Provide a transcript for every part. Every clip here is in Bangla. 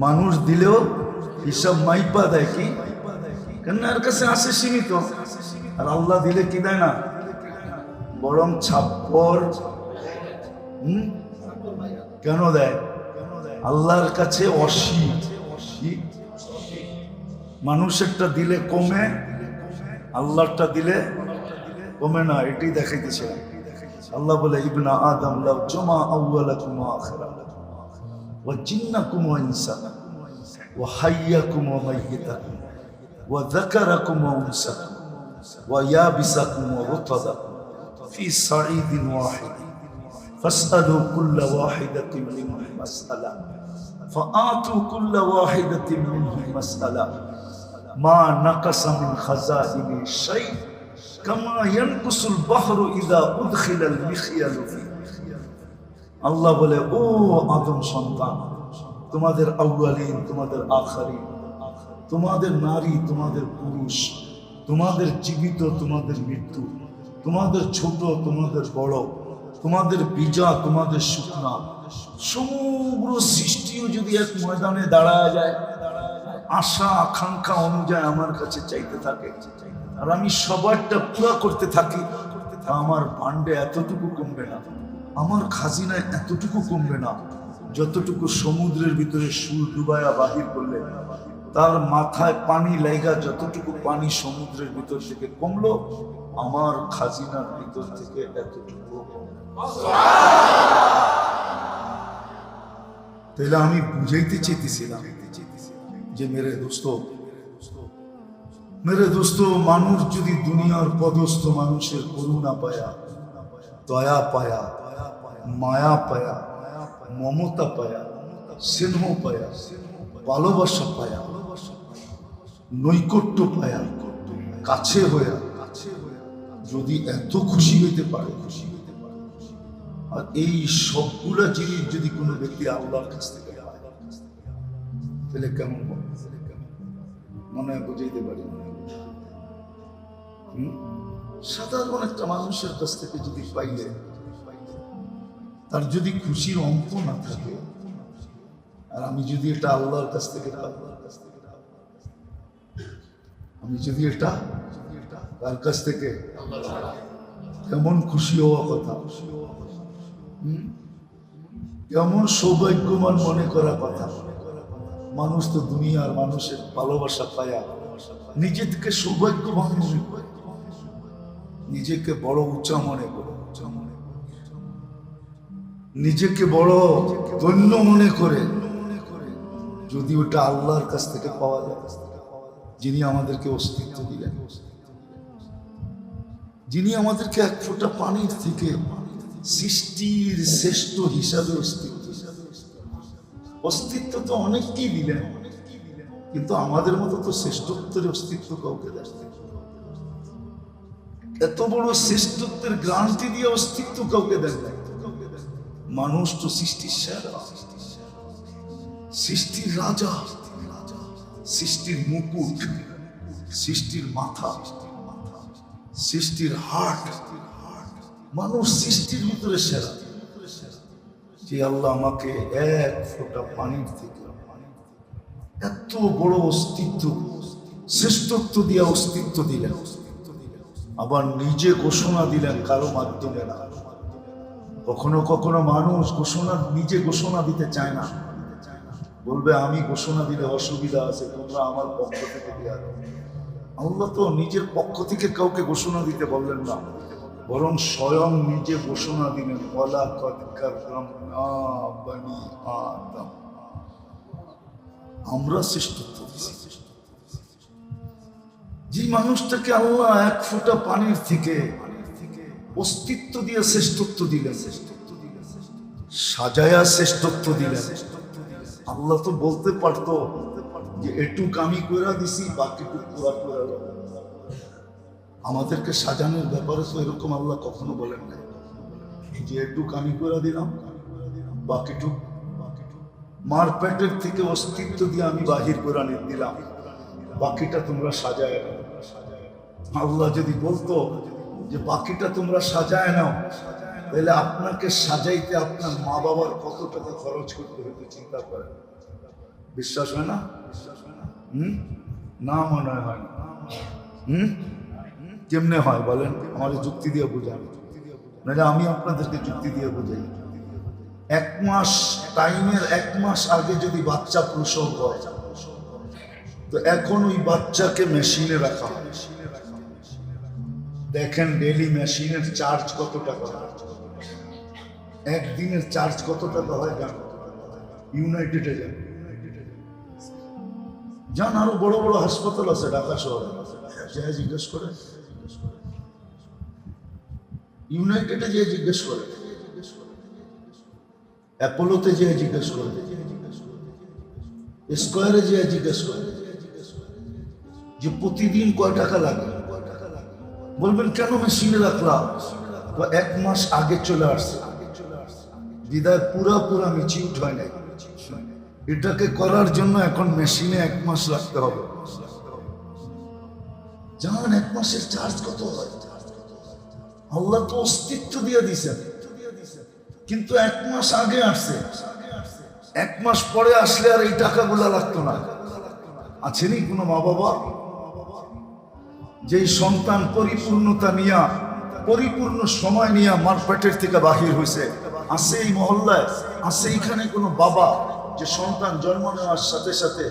মানুষ দিলেও হিসাব মাইপা দেয় কি, কেন এর কাছে আসে সীমিত। আর আল্লাহ দিলে কি দেয় না, বরং ছাপ্পর। কেন দেয়? আল্লাহর কাছে অসীম। মানুষেরটা দিলে কমে, আল্লাহরটা দিলে কমে না। এটাই দেখাইতেছে আল্লাহ বলে, ইবনা আদম লাউ জামা আউওয়ালাকুম ওয়া আখিরাকুম ওয়া জিন্নাকুম ওয়া ইনসাকুম ওয়া হাইয়াকুম ওয়া মাইয়িতাকুম ওয়া যাকারাকুম ওয়া উনসাকুম ওয়া ইয়াবিসাকুম ওয়া রুতাবাকুম ফি সাঈদিন ওয়াহিদিন ফাসআলু কুল্লা ওয়াহিদাতিন মিনহুম মাসআলা ফাআতু কুল্লা ওয়াহিদাতিন মিনহুম মাসআলা মা নাকাসা মিন খাযাইনি শাই কামা ইয়ানকুসুল বাহরু ইযা উদখিলাল মিখয়ালু ফি। আল্লাহ বলে, ও আদম সন্তান, তোমাদের আউয়ালিন, তোমাদের আখারিন, তোমাদের নারী, তোমাদের পুরুষ, তোমাদের জীবিত, তোমাদের মৃত্যু, তোমাদের ছোট, তোমাদের বড়, তোমাদের বীজা, তোমাদের শুকনা, সমগ্র সৃষ্টিও যদি এক ময়দানে দাঁড়ায় যায়, আশা আকাঙ্ক্ষা অনুযায়ী আমার কাছে চাইতে থাকে, আর আমি সবারটা পুরা করতে থাকি, আমার ভান্ডে এতটুকু কমবে না, আমার খাজিনায় এতটুকু কমবে না, যতটুকু সমুদ্রের ভিতরে সুর ডুবায়া বাহির করলে তার মাথায় পানি লাইগা যতটুকু পানি সমুদ্রের ভিতর থেকে কমলো, আমার খাজিনার ভিতর থেকে এতটুকু। তাহলে আমি বুঝাইতে চেয়েছিলাম যে মেরে দোস্ত, মানুষ যদি দুনিয়ার পদস্থ মানুষের করুণা পায়া, দয়া পায়া, মায়া পায়া, মমতা পায়া, স্নেহ পায়া, ভালোবাসা পায়া, নৈকট্য পায়া, কাছে হইয়া যদি এত খুশি হইতে পারে, আর এই সবগুলা জিনিস যদি কোনো ব্যক্তি আল্লাহর কাছ থেকে পায়, তাহলে কেমন মনে হয় বুঝাইতে পারি। সাধারণ একটা মানুষের কাছ থেকে যদি পাইলে তার যদি খুশির অঙ্ক না থাকে, আর আমি যদি এটা আল্লাহর কাছ থেকে পাই, আমি যদি এটা তার কাছ থেকে, কেমন খুশি হওয়া কথা, কেমন সৌভাগ্যবান মনে করা কথা। মানুষ তো দুনিয়ার মানুষের ভালোবাসা পায়া নিজেকে সৌভাগ্যবান মনে করে, নিজেকে বড় উঁচা মনে করে, নিজেকে বড় ধন্য মনে করে, যদি ওটা আল্লাহর কাছ থেকে পাওয়া যায়, যিনি আমাদেরকে অস্তিত্ব দিলেন, যিনি আমাদেরকে এক ফোঁটা পানির থেকে সৃষ্টির শ্রেষ্ঠ হিসাবে অস্তিত্ব তো অনেককেই দিলেন, কিন্তু আমাদের মতো তো শ্রেষ্ঠত্বের অস্তিত্ব কাউকে দেন। এত বড় শ্রেষ্ঠত্বের গ্রান্টি দিয়ে অস্তিত্ব কাউকে দেন না। মানুষ তো সৃষ্টির সেরা, সৃষ্টির রাজা, সৃষ্টির মুকুট, সৃষ্টির মাথা, সৃষ্টির হাট। মানুষ সৃষ্টির ভিতরে সেরা। যে আল্লাহ আমাকে এক ফোঁটা পানির থেকে এত বড় অস্তিত্ব, শ্রেষ্ঠত্ব দিয়া অস্তিত্ব দিলেন, আবার নিজে ঘোষণা দিলেন, কারো মাধ্যমে না। কখনো কখনো মানুষ নিজে ঘোষণা দিতে চায় না, বলবে আমি ঘোষণা দিলে অসুবিধা আছে, তোমরা আমার পক্ষ থেকে দেওয়া দাও। আল্লাহ তো নিজের পক্ষ থেকে কাউকে ঘোষণা দিতে বললেন না, বরং স্বয়ং নিজে ঘোষণা দিলেন, ওয়ালাকাদ কাররামনা বনি আদম, আমরা শ্রেষ্ঠত্ব দিয়েছি। যে মানুষটাকে আল্লাহ এক ফোঁটা পানির থেকে অস্তিত্ব দিয়ে শ্রেষ্ঠত্ব দিলেন, সাজায়া শ্রেষ্ঠত্ব দিলেন। আল্লাহ তো বলতে পারতো যে এটুক আমি কইরা দিছি, বাকিটুক পুরা করে দাও। আমাদেরকে সাজানোর ব্যাপারে তো এরকম আল্লাহ কখনো বলেন না যে এটুক আমি করে দিলাম, বাকিটুক মার পেটের থেকে অস্তিত্ব দিয়ে আমি বাহির করে দিলাম, বাকিটা তোমরা সাজায় নাও। আল্লাহ যদি বলতো যে বাকিটা তোমরা সাজায় নাও, তাহলে আপনাকে সাজাইতে আপনার মা বাবার কত টাকা খরচ করতে হতো চিন্তা করেন। বিশ্বাস হয় না? না মনে হয় না। কেমনে হয় বলেন? আমার যুক্তি দিয়ে বোঝান, নাহলে আমি আপনাদেরকে যুক্তি দিয়ে বোঝাই। 1 মাস টাইমের 1 মাস আগে যদি বাচ্চা প্রসব হয়, তো এখন ওই বাচ্চাকে মেশিনে রাখা হয়। দেখেন ডেলি মেশিনের চার্জ কত টাকা হয়, একদিনের চার্জ কত টাকা হয় জান? ইউনাইটেডে যান, আরো বড় বড় হাসপাতাল আছে ঢাকা শহরে, যা জিজ্ঞেস করে, ইউনাইটেডে যে জিজ্ঞেস করে, অ্যাপোলোতে যে জিজ্ঞেস করে, স্কয়ারে যে জিজ্ঞেস করে যে প্রতিদিন কয় টাকা লাগে। বলবেন কেন মেশিনে রাখলাম? তো 1 মাস আগে চলে আসছে, বিদায় পুরা মিচিউট হয় নাই। এটাকে করার জন্য এখন মেশিনে 1 মাস রাখতে হবে। জান 1 মাসের চার্জ কত হয়? আল্লাহ তো অস্তিত্ব দিয়ে দিছেন, কিন্তু 1 মাস আগে আসছে। 1 মাস পরে আসলে আর এই টাকাগুলা লাগতো না। আছেনি কোনো মা বাবা যেই সন্তান পরিপূর্ণতা নিয়া, পরিপূর্ণ সময় নিয়ে মার পেটের থেকে বাহির হয়েছে? আছে এই মহল্লায়? আছে এখানে কোনো বাবা যে সন্তান জন্ম নেওয়ার সাথে সাথে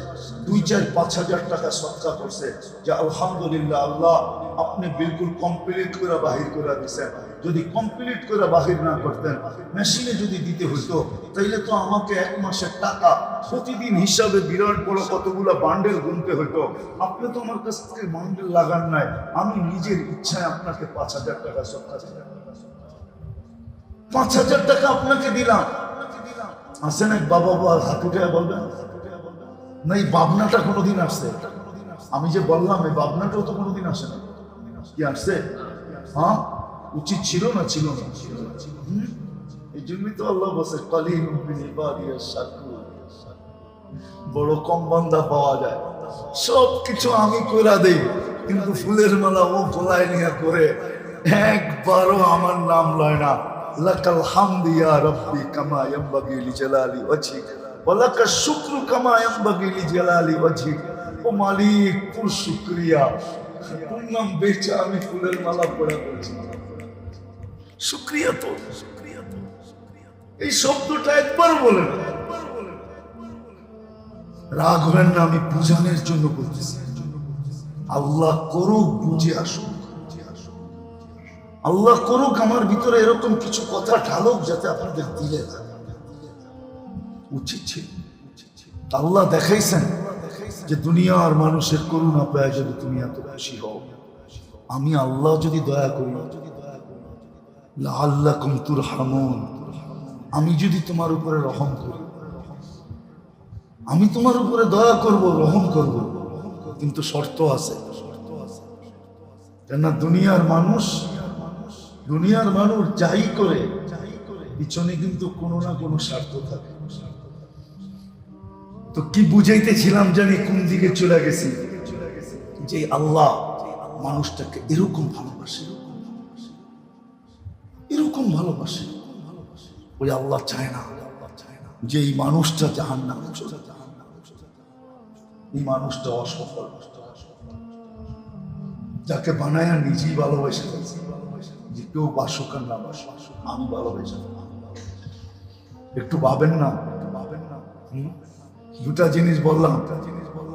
2-4-5 হাজার টাকা সদকা করছে, যে আলহামদুলিল্লাহ আল্লাহ আপনি বিলকুল কমপ্লিট করে বাহির করে দিচ্ছেন? যদি কমপ্লিট করে বাহির না করতেন, মেশিনে যদি দিতে হইতো, তাইলে তো আমাকে 1 মাসের টাকা প্রতিদিন হিসাবে বিরাট বড় কতগুলো বান্ডেল গুনতে হইতো। আপনি তো আমার কাছ থেকে বান্ডেল লাগান নাই, আমি নিজের ইচ্ছায় আপনাকে 5,000 টাকা সদকা দিলাম, 5,000 টাকা আপনাকে দিলাম। আসেন এক বাবা হাত উঠে বলবেন না এই ভাবনাটা কোনোদিন আসছে? আমি যে বললাম এই ভাবনাটাও তো কোনোদিন আসে না। কি আসছে? হ্যাঁ, উচিত ছিল না? ছিল না। এই জন্যই তো আল্লাহ বলছে কালিলুম মিন ইবাদিয়াশ শাকুর, বড় কম বান্দা পাওয়া যায়। সব কিছু আমি কইরা দেই, কিন্তু ফুলের মালা ও গলায় নিয়ে করে একবারও আমার নাম লয় না। লাকাল হামদু ইয়া রাব্বি কামা ইয়ানবাগি লিজালালি ওয়াজহিক ওয়া লাকাশ শুকরু কামা ইয়ানবাগি লিজালালি ওয়াজহিক। ও মালিক, তোর শুকরিয়া, তোর নাম বেচে আমি ফুলের মালা পড়া করছি। শুকরিয়া তো, এই শব্দটা একবার বলেন। রাগ হবেন না, আমি বুঝানোর জন্য বলতেছি। আল্লাহ করুক বুঝে আসুক, আল্লাহ করুক আমার ভিতরে এরকম কিছু কথা ঢালুক যাতে আপনাদের দিলে উচিত ছিল। আল্লাহ দেখাইছেন যে দুনিয়ার মানুষের করুণা পায় যদি তুমি এত খুশি হও, আমি আল্লাহ যদি দয়া করি, লাআল্লাকুম তুরহামুন, আমি যদি তোমার উপরে রহম করি, আমি তোমার উপরে দয়া করব, রহম করব, কিন্তু শর্ত আছে। কেননা দুনিয়ার মানুষ যাই করে পিছনে কিন্তু কোনো না কোনো স্বার্থ থাকে। তো কি বুঝাইতেছিলাম জানি, কোন দিকে চলে গেছি, যে আল্লাহ মানুষটাকে এরকম ভালোবাসে, এরকম ভালোবাসে। ওই আল্লাহ চায় না যে এই মানুষটা জাহান্নামে চলে যায়, এই মানুষটা অসফল, যাকে বানায় নিজেই ভালোবেসে গেছে, যে কেউ বাসুক আর না বাসুক আমি ভালোবেসে। একটু ভাবেন না, দুটা জিনিস বললাম,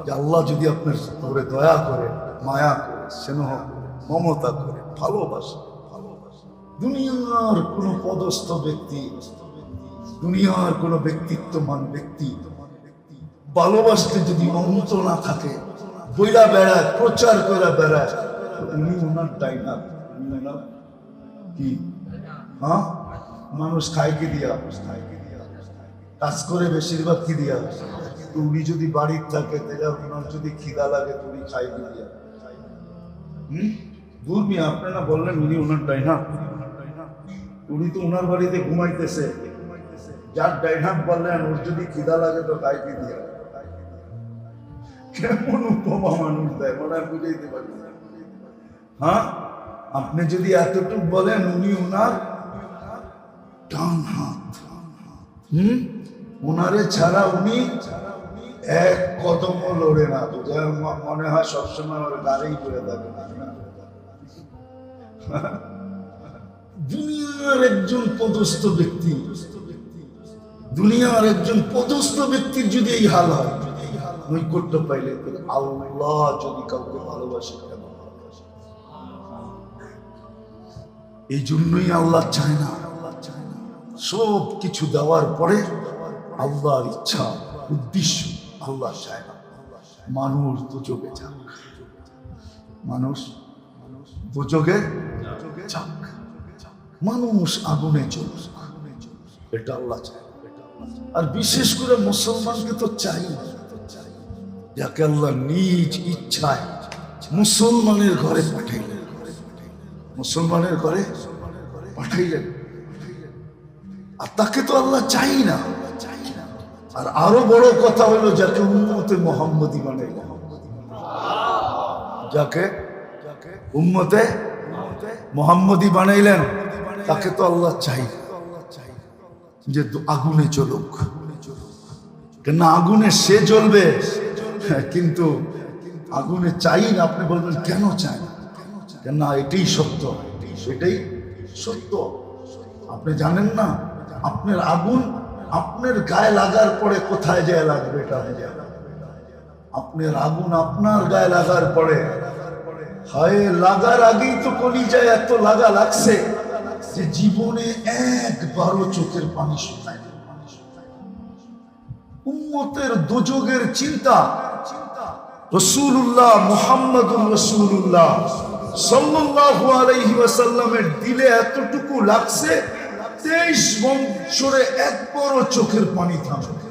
যে আল্লাহ যদি আপনার উপরে দয়া করে, মায়া করে, স্নেহ করে, মমতা করে, ভালোবাসে, দুনিয়ার কোন পদস্থ ব্যক্তি, দুনিয়ার কোন ব্যক্তিত্বমান ব্যক্তি ভালোবাসতে যদি অন্ত না থাকে, বইলা বেড়ায়, প্রচার করে বেড়ায়, উনি ওনার ডাইনা কি? হ্যাঁ, মানুষ খায় কি দিয়া? কাজ করে বেশিরভাগ কি দিয়া? তো উনি যদি বাড়ির থাকে, তাহলে ওনার যদি খিদা লাগে উনি খাই কি দিয়া? দূর মিয়া, আপনারা বললেন উনি ওনার ডাইনা, উনি তো ওনার বাড়িতে ঘুমাইতেছে, যার ডাইনাক বললেন ওর যদি খিদা লাগে তো খাই কি দিয়া? কেমন উপমা মানুষ দেয়, মনে হয় বুঝাইতে পারি। হ্যাঁ, আপনি যদি এতটুকু বলেন উনি ওনার ডান হাত, ওনারে ছাড়া উনি এক কদমও লড়ে না, যার মনে হয় সবসময় ওর গাড়ি করে থাকে। দুনিয়ার একজন পদস্থ ব্যক্তি, দুনিয়ার একজন পদস্থ ব্যক্তির যদি এই হাল হয়, নৈকট্য পাইলে আল্লাহ যদি কাউকে ভালোবাসে কেন? এই জন্যই আল্লাহ চায় না, সব কিছু দেওয়ার পরে আল্লাহর ইচ্ছা উদ্দেশ্য আল্লাহ চায় না মানুষ দুযোগে যাক, মানুষ দুযোগে যাক, মানুষ আগুনে চলুক, এটা আল্লাহ চায়। আর বিশেষ করে মুসলমানকে তো চাই না, যাকে আল্লাহ নিজ ইচ্ছায় মুসলমানের ঘরে পাঠাইলেন, মুসলমানের ঘরে পাঠাইলেন, আর তাকে তো আল্লাহ চাই না। আর আরো বড় কথা হলো যাকে উম্মতে মুহাম্মদী বানাইলেন, যাকে উম্মতে মুহাম্মদী বানাইলেন, তাকে তো আল্লাহ চাই যে আগুনে জ্বলুক, কেন আগুনে সে জ্বলবে, কিন্তু আগুনে চাই না। আপনি বলবেন কেন চাই না? কেন? এটাই সত্য, এটাই সত্য। আপনি জানেন না আপনার আগুন আপনার গায়ে লাগার পরে কোথায় যায় লাগবে, এটা আপনার আগুন আপনার গায়ে লাগার পরে হয় লাগার আগেই তো কলিজায় এত লাগা লাগছে যে জীবনে একবারও চোখের পানি শুকায় না। উম্মতের দুযোগের চিন্তা রাসূলুল্লাহ মুহাম্মদুর রাসূলুল্লাহ সাল্লাল্লাহু আলাইহি ওয়াসাল্লামের দিলে এতটুকু লাগছে, 23 বছরে একবারও চোখের পানি থামে না,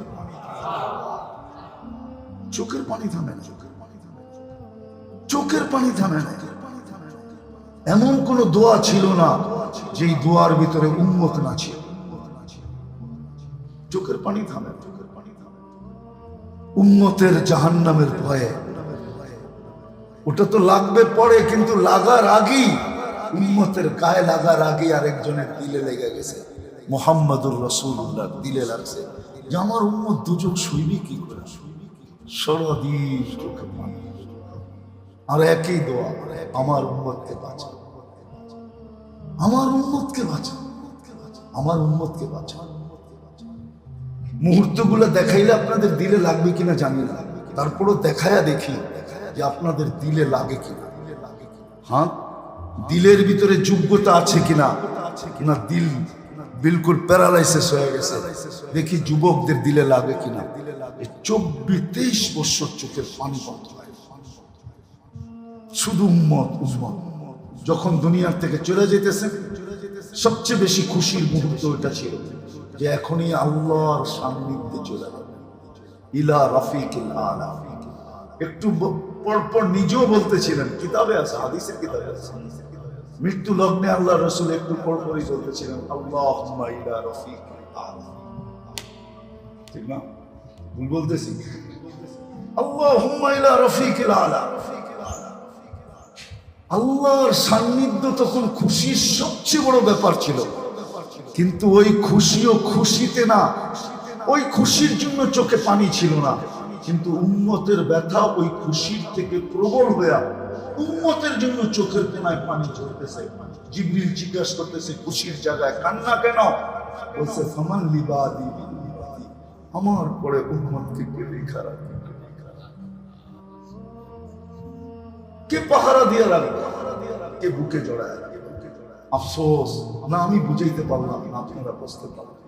চোখের পানি থামে না, চোখের পানি থামে না। এমন কোন দোয়া ছিল না যেই দোয়ার ভিতরে উম্মত না ছিল। চোখের পানি থামে, উম্মতের জাহান্নামের ভয়ে। ওটা তো লাগবে পরে, কিন্তু লাগার আগেই, উম্মতের গায়ে লাগার আগে আরেকজনের দিলে লেগে গেছে। মুহাম্মদুর রাসূলুল্লাহ দিলে লাগছে যে আমার উম্মত দুযোগ সইবে কি করে, সারাদিন চোখে পানি। আর একই দোয়া, আমার উম্মতকে বাঁচা, আমার উম্মতকে বাঁচা, আমার উম্মতকে বাঁচা। মুহূর্তগুলো দেখাইলে আপনাদের দিলে লাগবে কিনা জানি না, তারপরও দেখায়া দেখি যে আপনাদের দিলে লাগে কিনা। হ্যাঁ, দিলের ভিতরে যোগ্যতা আছে কিনা, না দিল বিলকুল প্যারালাইসিস হয়ে গেছে, দেখি যুবকদের দিলে লাগে কিনা। 24-23 বছর চোখের পানি বন্ধ হয়, শুধু উম্মত উম্মত। যখন দুনিয়ার থেকে চলে যেতেছেন, সবচেয়ে বেশি খুশির মুহূর্ত ওটা ছিল যে এখনই আল্লাহর সান্নিধ্যে চলে যাবে, ইলা রাফিকিল আলা। একটু পরপর নিজেও বলতেছিলেন, কিতাবে আছে, হাদিসের কিতাবে আছে, মৃত্যু লগ্নে আল্লাহ রাসূল একটু পরপরই বলতেছিলেন, আল্লাহুম্মা ইলা রাফিকিল আলা। ঠিক না? ভুল বলতেছি? আল্লাহুম্মা ইলা রাফিকিল আলা। আল্লাহর সান্নিধ্য তখন খুশির সবচেয়ে বড় ব্যাপার ছিল, কিন্তু ওই খুশিও খুশিতে না, ওই খুশির জন্য চোখে পানি ছিল না, কিন্তু উম্মতের ব্যথা ওই খুশির থেকে প্রবল হয়ে উম্মতের জন্য চোখের কোনায় পানি চলতেছে। জিবরিল জিজ্ঞাসা করতেছে, খুশির জায়গায় কান্না কেন? বলছে, ফামান লিবাদি, আমার পরে উম্মতকে কে দেখা রাখবে, কে পাহারা দিয়ে রাখবে, কে বুকে জড়ায় রাখবে। আফসোস না, আমি বুঝাইতে পারলাম না, আপনারা বুঝতে পারলাম।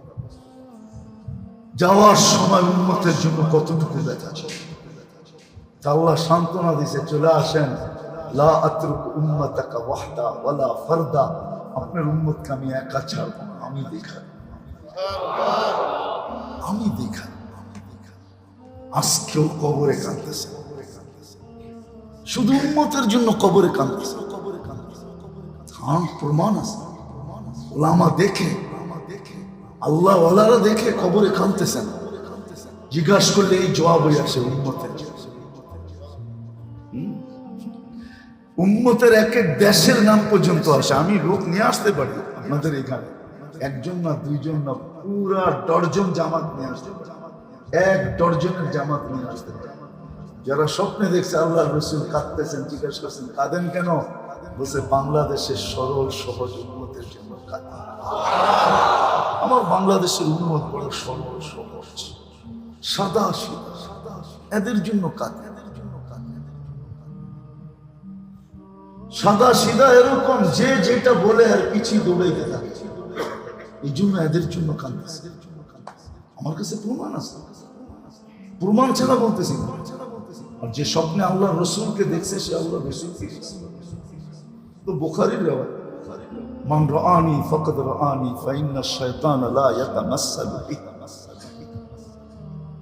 যাওয়ার সময় উম্মতের জন্য কতটুকু ব্যথা ছিল, তা আল্লাহ সান্ত্বনা দিয়েছে, চলে আসেন, লা আতরুকু উম্মাতাকা ওয়াহদা ওয়ালা ফারদা। আপনার উম্মতকে আমি একা ছাড়ব না, আমি দেখাব, আমি দেখাব। আজকেও কবরে কাঁদতেছে, শুধু উম্মতের জন্য কবরে কাঁদতেছে। হ্যাঁ, প্রমাণ আছে, ওলামা দেখে, আল্লাহ ওয়ালারা দেখে কবরে কাঁদতেছেন। জিজ্ঞাসা করলে এই জবাব হয়ে আসে, উম্মতের জন্য। উম্মতের এক এক দেশের নাম পর্যন্ত আসে। আমি লোক নিয়ে আসতে পারি আপনাদের এখানে, একজন না দুইজন না, পুরা ডর্জন জামাত নিয়ে আসতে পারি। এক ডজনের জামাত নিয়ে আসতে পারে। যারা স্বপ্নে দেখছে আল্লাহ রসুল কাঁদতেছেন, জিজ্ঞাসা করছেন কাঁদেন কেন? বলছে বাংলাদেশের সরল সহজ উন্নতের জন্য কাঁদে। আমার বাংলাদেশের উন্নত বড় সরল সহজ, সাদা সিধা, এদের জন্য কাঁদে। সাদা সিধা এরকম যে যেটা বলে আর পিছিয়ে দৌড়াইতে থাকে, এই জন্য এদের জন্য কাঁদতেছে। আমার কাছে প্রমাণ আছে, প্রমাণ ছাড়া বলতেছি। আর যে স্বপ্নে আল্লাহ রসুলকে দেখছে সে আল্লাহ রসুলকে দেখছে। তো বুখারীর রিওয়ায়াত, মান রাআনি ফাকাদ রাআনি ফাইন্না শাইতান লা ইয়াতামাসসালু বিহি।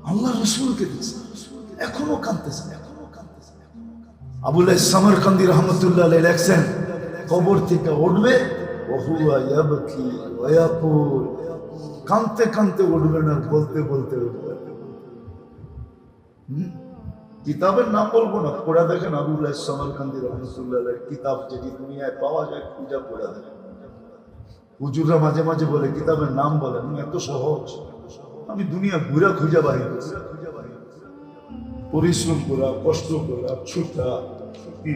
আল্লাহ রসুলকে দেখছে, এখনো কাঁদতেছে। আবুল সামরকান্দি রহমতুল্লাহ আলাইহি লেখছেন, কবর থেকে উঠবে ওহুয়া ইয়াবকি ওয়া ইয়াকুল, কাঁদতে কাঁদতে উঠবে না, বলতে বলতে উঠবে। কিতাবের নাম বলবো না, পড়া দেখেন আবুল সামরকান্দি রহমতুল্লাহ আলাইহির কিতাব, যেটি দুনিয়ায় পাওয়া যায় খুঁজা পড়া দেখেন। হুজুররা মাঝে মাঝে বলে কিতাবের নাম বলেন, এত সহজ। আমি দুনিয়া ঘুরা খুঁজা বাহির করছি, পরিশ্রম করা, কষ্ট করা, ছুটা, কি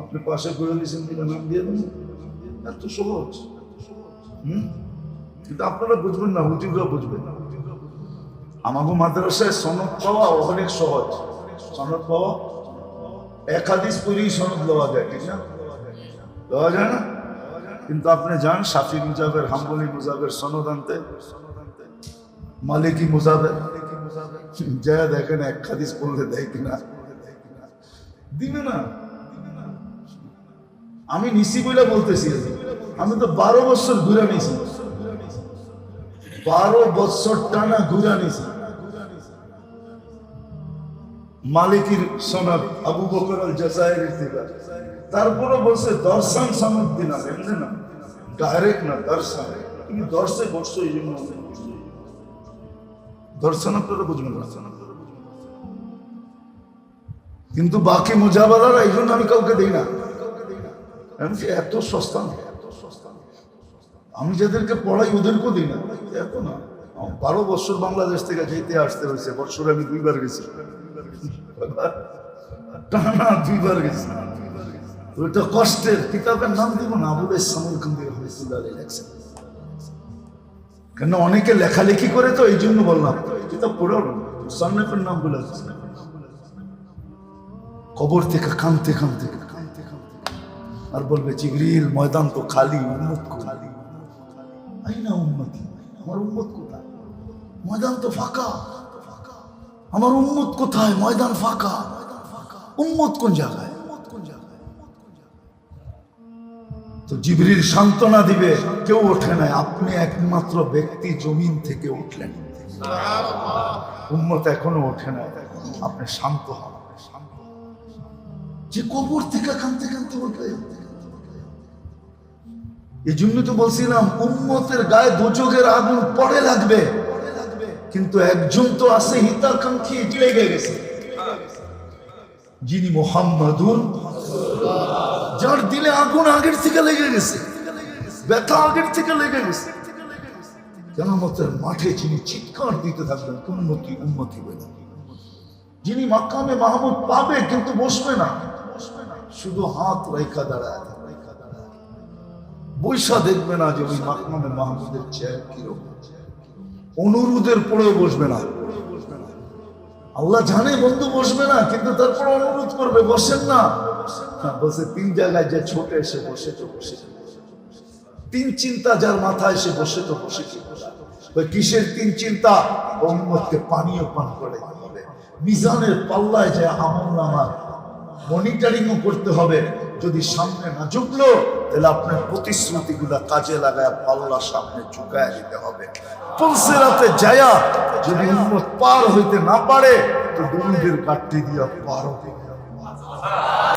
আপনি পাশে করে দিয়েছেন কিনা নাম দিয়ে দেন, এত সহজ। কিন্তু আপনারা বুঝবেন না, হুজুররা বুঝবেন না। আমাকে মাদ্রাসায় সনদ পাওয়া অনেক সহজ। সনদ পাওয়া এক হাদিস পড়েই সনদ দেওয়া যায়, ঠিক না? দেওয়া যায় না? কিন্তু আপনি যান শাফি মুজাবের, হাম্বলি মুজাবের সনদ আনতে, মালিকি মুজাবের, যা দেখেন এক হাদিস পড়লে দেয় কিনা, দিবে না। আমি নিশি বইলা বলতেছি, আমি তো 12 বছর ঘুরা নিছি, 12 বছর টানা ঘুরা নিছি। মালিকির সনদ আবু বকর আল জাযাইরি থেকে, তারপরে বলছে দর্শন সনদ দিনা, এমনি না, ডাইরেক্ট না, দর্শন। তুমি দর্শে বসছো, এই জন্য দর্শন আপনারা বুঝবেন না। কিন্তু বাকি মুজাবালারা এই জন্য আমি কাউকে দিই না, এত সস্তা না। আমি যাদেরকে পড়াই ওদেরকেও দিই না, এত না। 12 বছর বাংলাদেশ থেকে যেতে আসতে হয়েছে, বছরে আমি 2 বার গেছি, টানা 2 বার গেছি। ওইটা কষ্টের। কিতাবের নাম দিব না, আবুল সামরকান্দি রহমতুল্লাহ আলাইহি লেখছেন। কেন অনেকে লেখালেখি করে, তো এই জন্য বললাম কিতাব পড়ো না। সান্নাফের নাম বলে কবর থেকে কাঁদতে কাঁদতে আর বলবে জিবরিল ময়দান তো খালি, উম্মত খালি, আইনা উম্মতি, আমার উম্মত কোথায়? ময়দান তো ফাঁকা, আমার উম্মত কোথায়? ময়দান ফাঁকা, উম্মত কোন জায়গায়? তো জিবরিল সান্ত্বনা দিবে, কেউ ওঠে নাই, আপনি একমাত্র ব্যক্তি জমিন থেকে উঠলেন, উম্মত এখনো ওঠে নাই, আপনি শান্ত হন। যে কবর থেকে কাঁদতে কাঁদতে উঠবে। এই জন্য তো বলছিলাম উম্মতের গায়ে দোজখের আগুন পড়ে লাগবে, কিন্তু একজন তো আছে হিতাকাঙ্ক্ষী, লেগে গেছে, যিনি মুহাম্মাদুর, যার দিলে আগুন আগের থেকে লেগে গেছে, ব্যথা আগের থেকে লেগে গেছে। কিয়ামতের মাঠে যিনি চিৎকার দিতে থাকবেন, উম্মতি উম্মতি বলে, যিনি মাকামে মাহমুদ পাবে কিন্তু বসবে না, শুধু হাত রেখা দাঁড়ায়, বৈশা দেখবে না যে ওই মাকামে মাহমুদের চেয়ার কিরকম, অনুরোধের পরেও বসবে না। আল্লাহ জানে বন্ধু বসবে না, কিন্তু তারপর অনুরোধ করবে, বসেন না। বলছে 3 জায়গায় যে ছোটে সে বসে তো বসে, 3 চিন্তা যার মাথায় সে বসে তো বসে। ওই কিসের 3 চিন্তা? উম্মতকে পানীয় পান করে হবে, মিজানের পাল্লায় যে আমলনামা মনিটরিংও করতে হবে। যদি সামনে না ঝুঁকলো, তাহলে আপনার প্রতিশ্রুতিগুলা কাজে লাগায় পাল্লা সামনে ঝুঁকায় দিতে হবে। পুলসিরাতে যায়া যদি উম্মত পার হইতে না পারে, তো দলিলের কাটতে দিয়া পার হবে।